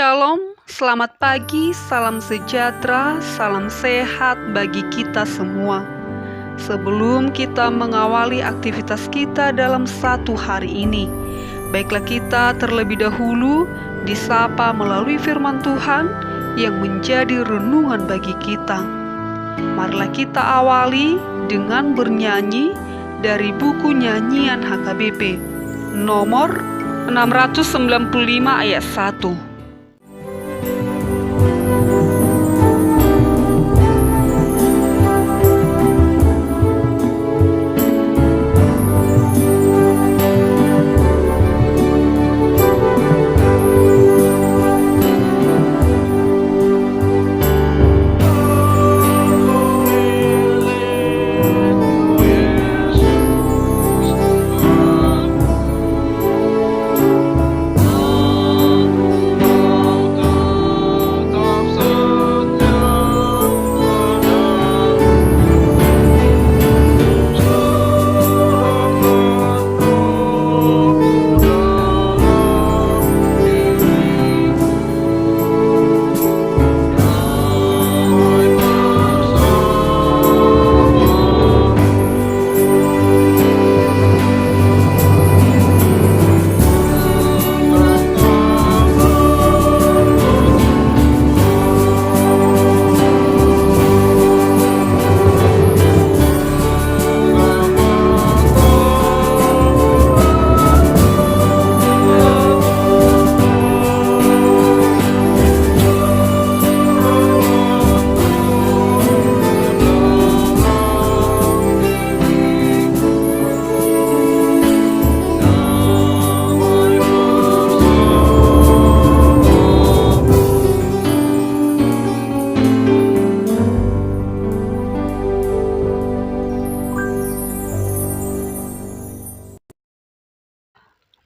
Shalom, selamat pagi, salam sejahtera, salam sehat bagi kita semua. Sebelum kita mengawali aktivitas kita dalam satu hari ini, baiklah kita terlebih dahulu disapa melalui firman Tuhan yang menjadi renungan bagi kita. Marilah kita awali dengan bernyanyi dari buku nyanyian HKBP nomor 695 ayat 1.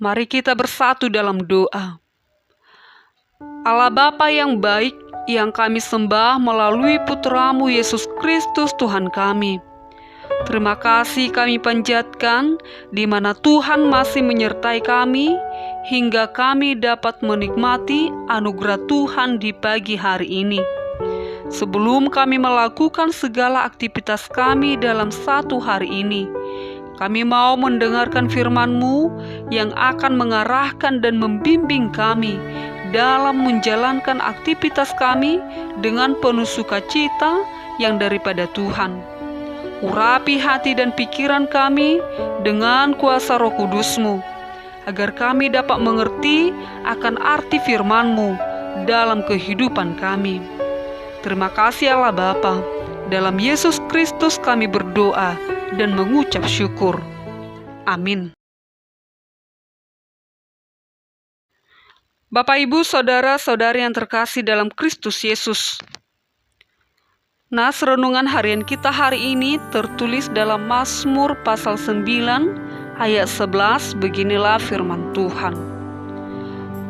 Mari kita bersatu dalam doa. Allah Bapa yang baik, yang kami sembah melalui Putra-Mu Yesus Kristus Tuhan kami. Terima kasih kami panjatkan di mana Tuhan masih menyertai kami hingga kami dapat menikmati anugerah Tuhan di pagi hari ini. Sebelum kami melakukan segala aktivitas kami dalam satu hari ini, kami mau mendengarkan firman-Mu yang akan mengarahkan dan membimbing kami dalam menjalankan aktivitas kami dengan penuh sukacita yang daripada Tuhan. Urapi hati dan pikiran kami dengan kuasa Roh Kudus-Mu, agar kami dapat mengerti akan arti firman-Mu dalam kehidupan kami. Terima kasih Allah Bapa. Dalam Yesus Kristus kami berdoa dan mengucap syukur. Amin. Bapak, Ibu, Saudara-saudari yang terkasih dalam Kristus Yesus. Nas renungan harian kita hari ini tertulis dalam Mazmur pasal 9 ayat 11. Beginilah firman Tuhan.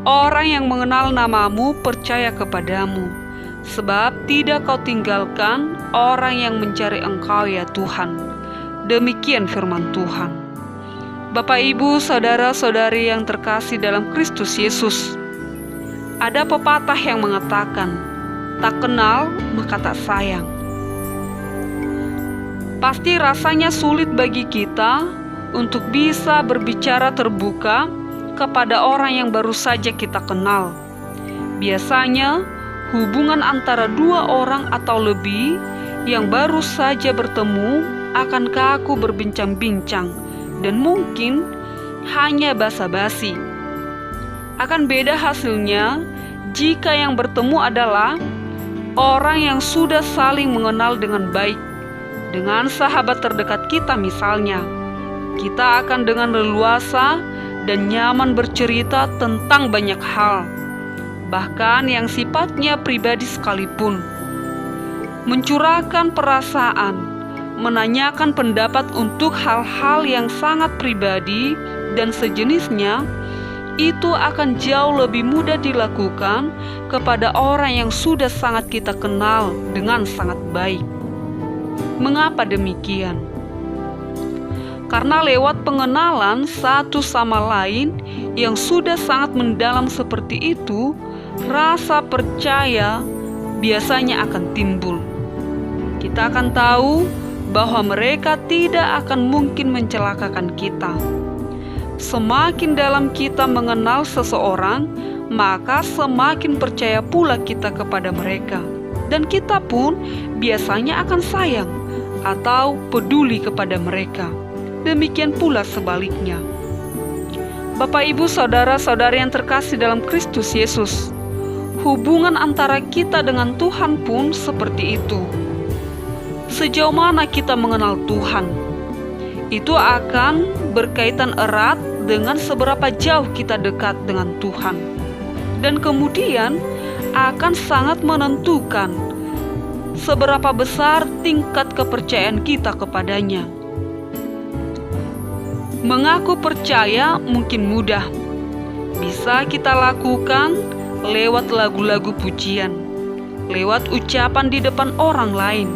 Orang yang mengenal nama-Mu percaya kepadamu, sebab tidak Kau tinggalkan orang yang mencari Engkau ya Tuhan. Demikian firman Tuhan. Bapak, Ibu, Saudara-saudari yang terkasih dalam Kristus Yesus. Ada pepatah yang mengatakan, tak kenal maka tak sayang. Pasti rasanya sulit bagi kita untuk bisa berbicara terbuka kepada orang yang baru saja kita kenal. Biasanya hubungan antara dua orang atau lebih yang baru saja bertemu akan kaku berbincang-bincang dan mungkin hanya basa-basi. Akan beda hasilnya jika yang bertemu adalah orang yang sudah saling mengenal dengan baik. Dengan sahabat terdekat kita misalnya, kita akan dengan leluasa dan nyaman bercerita tentang banyak hal, bahkan yang sifatnya pribadi sekalipun. Mencurahkan perasaan, menanyakan pendapat untuk hal-hal yang sangat pribadi dan sejenisnya, itu akan jauh lebih mudah dilakukan kepada orang yang sudah sangat kita kenal dengan sangat baik. Mengapa demikian? Karena lewat pengenalan satu sama lain yang sudah sangat mendalam seperti itu, rasa percaya biasanya akan timbul. Kita akan tahu bahwa mereka tidak akan mungkin mencelakakan kita. Semakin dalam kita mengenal seseorang, maka semakin percaya pula kita kepada mereka. Dan kita pun biasanya akan sayang atau peduli kepada mereka. Demikian pula sebaliknya. Bapak, Ibu, saudara-saudari yang terkasih dalam Kristus Yesus, hubungan antara kita dengan Tuhan pun seperti itu. Sejauh mana kita mengenal Tuhan, itu akan berkaitan erat dengan seberapa jauh kita dekat dengan Tuhan. Dan kemudian akan sangat menentukan seberapa besar tingkat kepercayaan kita kepadanya. Mengaku percaya mungkin mudah. Bisa kita lakukan lewat lagu-lagu pujian, lewat ucapan di depan orang lain.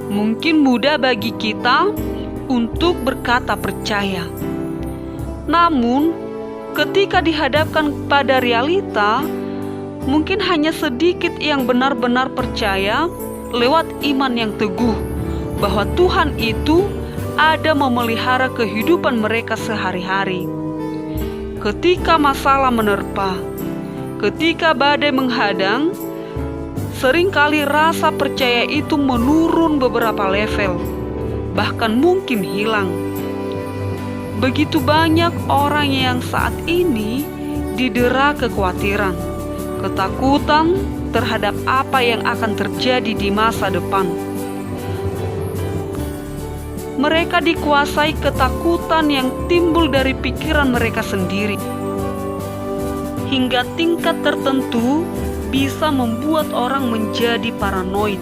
Mungkin mudah bagi kita untuk berkata percaya. Namun, ketika dihadapkan pada realita, mungkin hanya sedikit yang benar-benar percaya lewat iman yang teguh bahwa Tuhan itu ada memelihara kehidupan mereka sehari-hari. Ketika masalah menerpa, ketika badai menghadang, seringkali rasa percaya itu menurun beberapa level, bahkan mungkin hilang. Begitu banyak orang yang saat ini didera kekhawatiran, ketakutan terhadap apa yang akan terjadi di masa depan. Mereka dikuasai ketakutan yang timbul dari pikiran mereka sendiri. Hingga tingkat tertentu bisa membuat orang menjadi paranoid,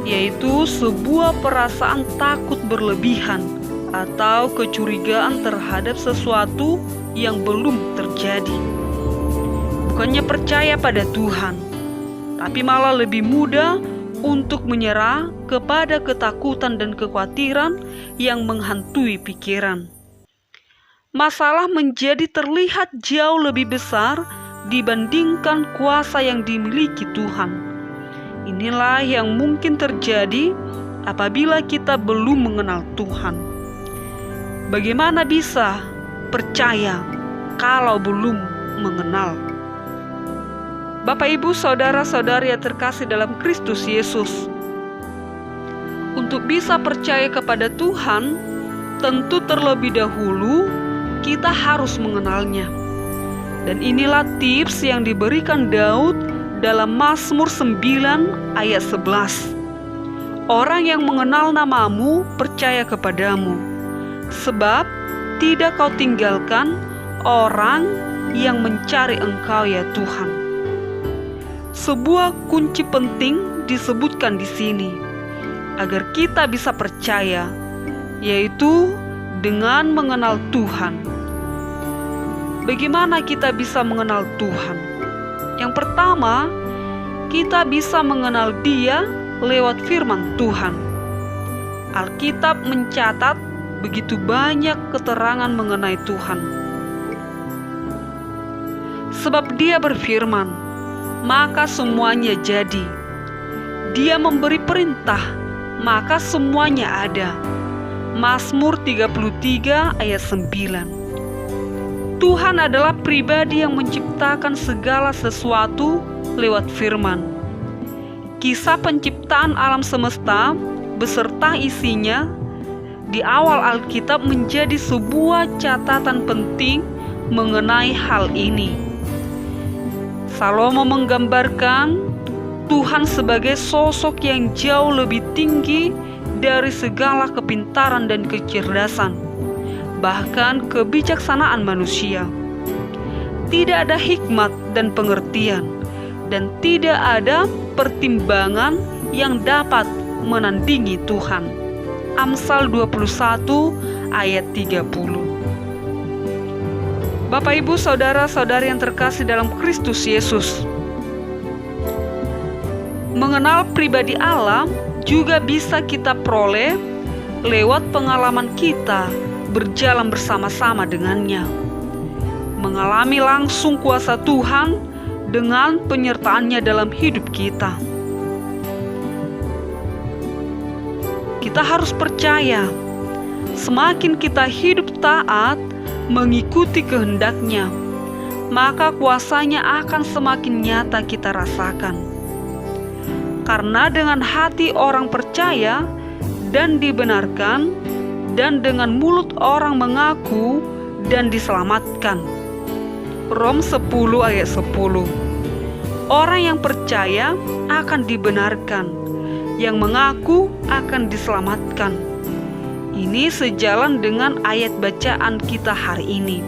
yaitu sebuah perasaan takut berlebihan atau kecurigaan terhadap sesuatu yang belum terjadi. Bukannya percaya pada Tuhan, tapi malah lebih mudah untuk menyerah kepada ketakutan dan kekhawatiran yang menghantui pikiran. Masalah menjadi terlihat jauh lebih besar dibandingkan kuasa yang dimiliki Tuhan. Inilah yang mungkin terjadi apabila kita belum mengenal Tuhan. Bagaimana bisa percaya kalau belum mengenal? Bapak, Ibu, saudara-saudari yang terkasih dalam Kristus Yesus, untuk bisa percaya kepada Tuhan, tentu terlebih dahulu kita harus mengenalnya. Dan inilah tips yang diberikan Daud dalam Mazmur 9 ayat 11. Orang yang mengenal namamu percaya kepadamu, sebab tidak kau tinggalkan orang yang mencari Engkau ya Tuhan. Sebuah kunci penting disebutkan di sini agar kita bisa percaya, yaitu dengan mengenal Tuhan. Bagaimana kita bisa mengenal Tuhan? Yang pertama, kita bisa mengenal Dia lewat firman Tuhan. Alkitab mencatat begitu banyak keterangan mengenai Tuhan. Sebab Dia berfirman, maka semuanya jadi. Dia memberi perintah, maka semuanya ada. Mazmur 33 ayat 9. Tuhan adalah pribadi yang menciptakan segala sesuatu lewat firman. Kisah penciptaan alam semesta beserta isinya di awal Alkitab menjadi sebuah catatan penting mengenai hal ini. Salomo menggambarkan Tuhan sebagai sosok yang jauh lebih tinggi dari segala kepintaran dan kecerdasan, bahkan kebijaksanaan manusia. Tidak ada hikmat dan pengertian, dan tidak ada pertimbangan yang dapat menandingi Tuhan. Amsal 21 ayat 30. Bapak, Ibu, saudara-saudari yang terkasih dalam Kristus Yesus, mengenal pribadi Allah juga bisa kita peroleh lewat pengalaman kita berjalan bersama-sama dengannya. Mengalami langsung kuasa Tuhan dengan penyertaan-Nya dalam hidup kita. Kita harus percaya, semakin kita hidup taat mengikuti kehendak-Nya, maka kuasa-Nya akan semakin nyata kita rasakan. Karena dengan hati orang percaya dan dibenarkan, dan dengan mulut orang mengaku dan diselamatkan. Rom 10 ayat 10. Orang yang percaya akan dibenarkan, yang mengaku akan diselamatkan. Ini sejalan dengan ayat bacaan kita hari ini,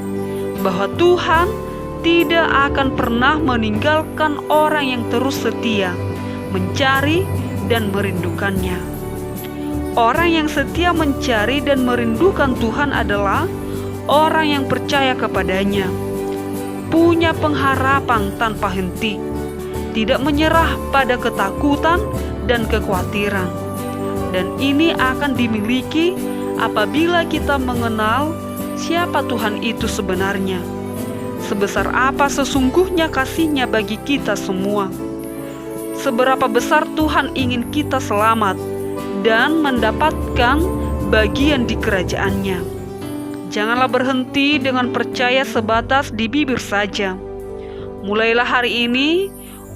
bahwa Tuhan tidak akan pernah meninggalkan orang yang terus setia mencari dan merindukannya. Orang yang setia mencari dan merindukan Tuhan adalah orang yang percaya kepada-Nya, punya pengharapan tanpa henti, tidak menyerah pada ketakutan dan kekhawatiran. Dan ini akan dimiliki apabila kita mengenal siapa Tuhan itu sebenarnya, sebesar apa sesungguhnya kasih-Nya bagi kita semua, seberapa besar Tuhan ingin kita selamat dan mendapatkan bagian di kerajaan-Nya. Janganlah berhenti dengan percaya sebatas di bibir saja. Mulailah hari ini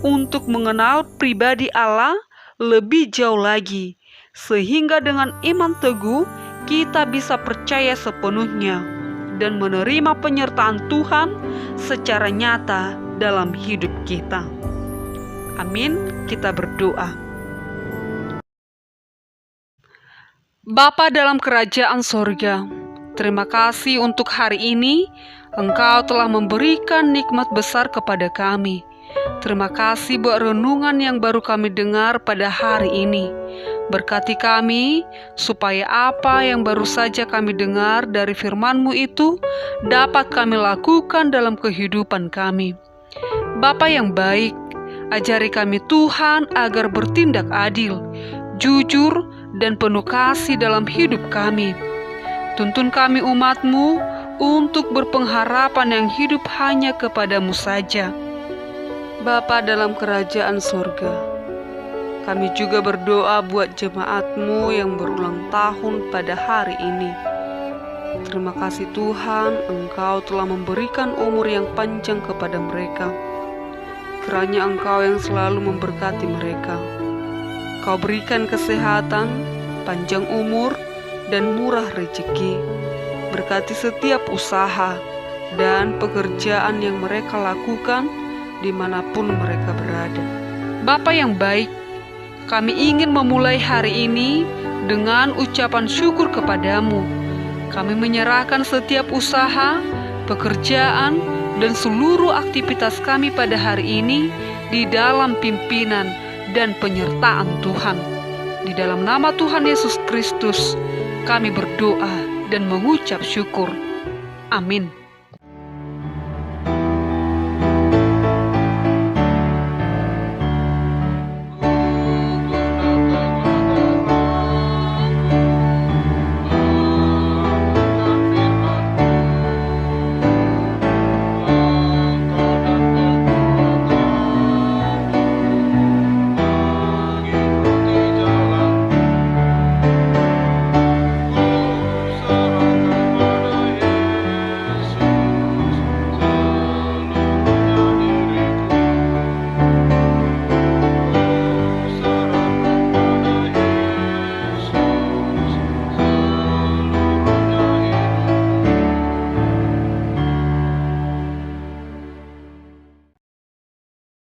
untuk mengenal pribadi Allah lebih jauh lagi, sehingga dengan iman teguh kita bisa percaya sepenuhnya dan menerima penyertaan Tuhan secara nyata dalam hidup kita. Amin. Kita berdoa. Bapa dalam kerajaan sorga, terima kasih untuk hari ini Engkau telah memberikan nikmat besar kepada kami. Terima kasih buat renungan yang baru kami dengar pada hari ini. Berkati kami supaya apa yang baru saja kami dengar dari firman-Mu itu dapat kami lakukan dalam kehidupan kami. Bapa yang baik, ajari kami Tuhan agar bertindak adil, jujur, dan penuh kasih dalam hidup kami. Tuntun kami umat-Mu untuk berpengharapan yang hidup hanya kepada-Mu saja. Bapa dalam kerajaan surga, kami juga berdoa buat jemaat-Mu yang berulang tahun pada hari ini. Terima kasih Tuhan, Engkau telah memberikan umur yang panjang kepada mereka. Kiranya Engkau yang selalu memberkati mereka. Kau berikan kesehatan, panjang umur, dan murah rezeki. Berkati setiap usaha dan pekerjaan yang mereka lakukan dimanapun mereka berada. Bapa yang baik, kami ingin memulai hari ini dengan ucapan syukur kepada-Mu. Kami menyerahkan setiap usaha, pekerjaan, dan seluruh aktivitas kami pada hari ini di dalam pimpinan dan penyertaan Tuhan. Di dalam nama Tuhan Yesus Kristus, kami berdoa dan mengucap syukur. Amin.